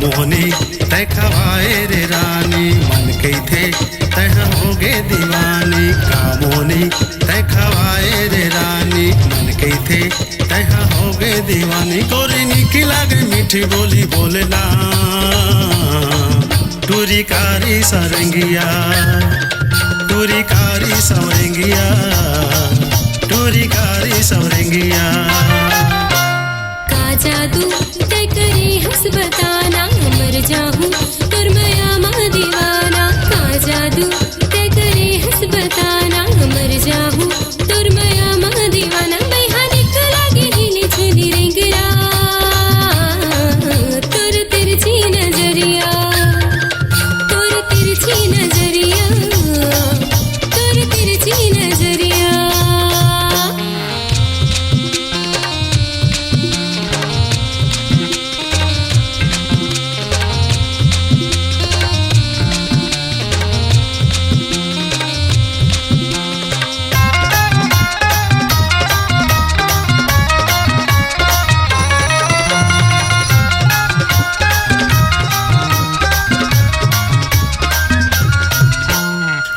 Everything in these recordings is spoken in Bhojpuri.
मोहनी तय खवाए रे रानी, मन कही थे तह होगे दीवानी। का मोहनी तय खवाए रे रानी, मन कही थे तह होगे दीवानी। गोरी निकी लागे मीठी बोली बोलना, टूरी कारी सरंगिया, टूरी कारी सवरंगिया, टूरी कारी सवरंगिया। का जादू तय करे हंस बताना, मर जाऊं तुर मया मा दीवाना। का जादू तय करे हंस बताना, मर जाऊं तुर मया मा दीवाना। मैं हानिक लागे हिली झुली रेंगरा, तुर तिरछी नजरिया, तुर तिरछी नजरिया, तुर तिरछी नजरिया।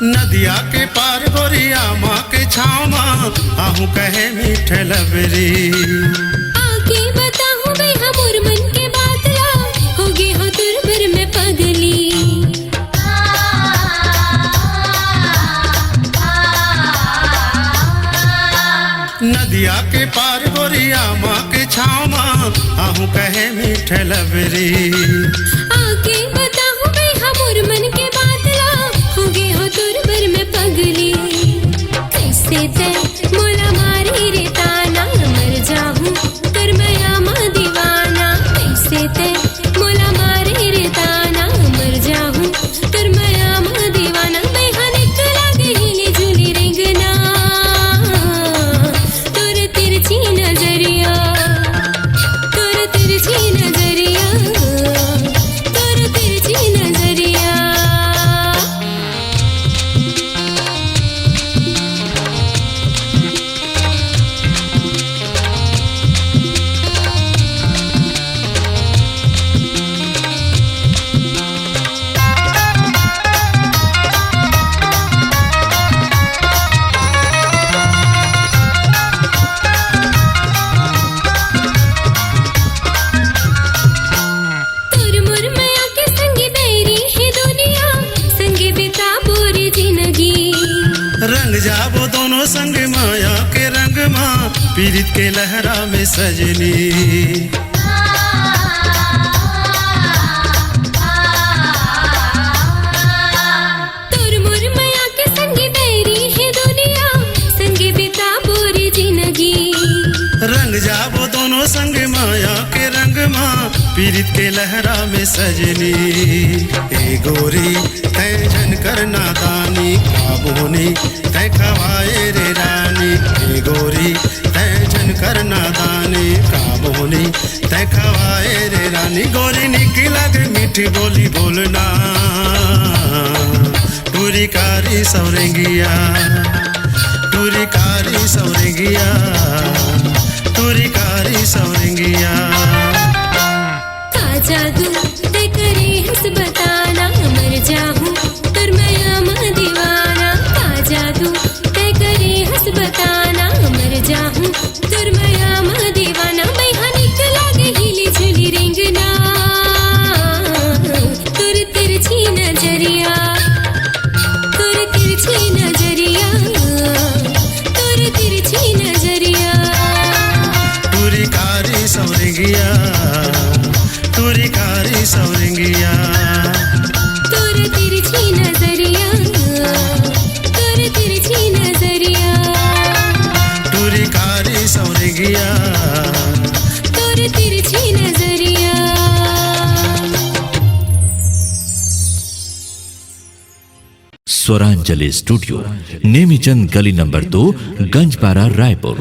नदिया के पार गोरिया माँ के छाँव माँ, आहू कहे मीठे लबरी। आगे बताऊं मैं हमर मन के बात ला, होगे हो तुरबर में पगली। नदिया के पार गोरिया माँ के छाँव माँ, आहू कहे मीठे लबरी। आगे बताऊं मैं हमर मन के बात ला, होगे हो तुरबर में पगली। कैसे ते मोला मारी रे ताना, मर जाऊं तुर मया मा दीवाना। कैसे ते मोला मारी रे ताना, मर जाऊं तुर मया मा दीवाना। मैं हानिक लागे हिली झुली रेंगना, तुर तिरछी नजरिया, तुर तिरछी नजरिया, तुर तिरछी नजरिया। तुर मुर मया के संगी बैरी है दुनिया, संगे बिता पूरी जिंदगी। रंग जाबो दोनों संग माया के रंग माँ, पीरित के लहरा में सजनी। तुर मुर मया के संगी बैरी है दुनिया, संगे बिता पूरी जिंदगी। रंग जाबो दोनों संग माया के रंग माँ, पीरित के लहरा में सजनी। ए गोरी तय जन कर नादानी, का मोहनी तय खवाए रे रानी। ए गोरी तय जन कर नादानी, का मोहनी तय खवाए रे रानी। गोरी निकी लागे मीठी बोली बोलना, टूरी कारी सवरंगिया, टूरी कारी सवरंगिया, टूरी कारी सवरंगिया। का जादू तय करे हंस बताना, मर जाऊं तुर मया मा दीवाना। का जादू तय करे हंस बताना, मर जाऊं तुर मया मा दीवाना। मैं हानिक लागे हिली झुली रेंगना, तुर तिरछी नजरिया, तुर तिरछी नजरिया, तुर तिरछी नजरिया। टूरी कारी सवरंगिया, टूरी कारी सवरंगिया। तुर तिरछी नजरिया, तुर तिरछी नजरिया, टूरी कारी सवरंगिया, तुर तिरछी नजरिया। स्वरांजलि स्टूडियो, नेमीचंद गली नंबर 2, गंजपारा, रायपुर।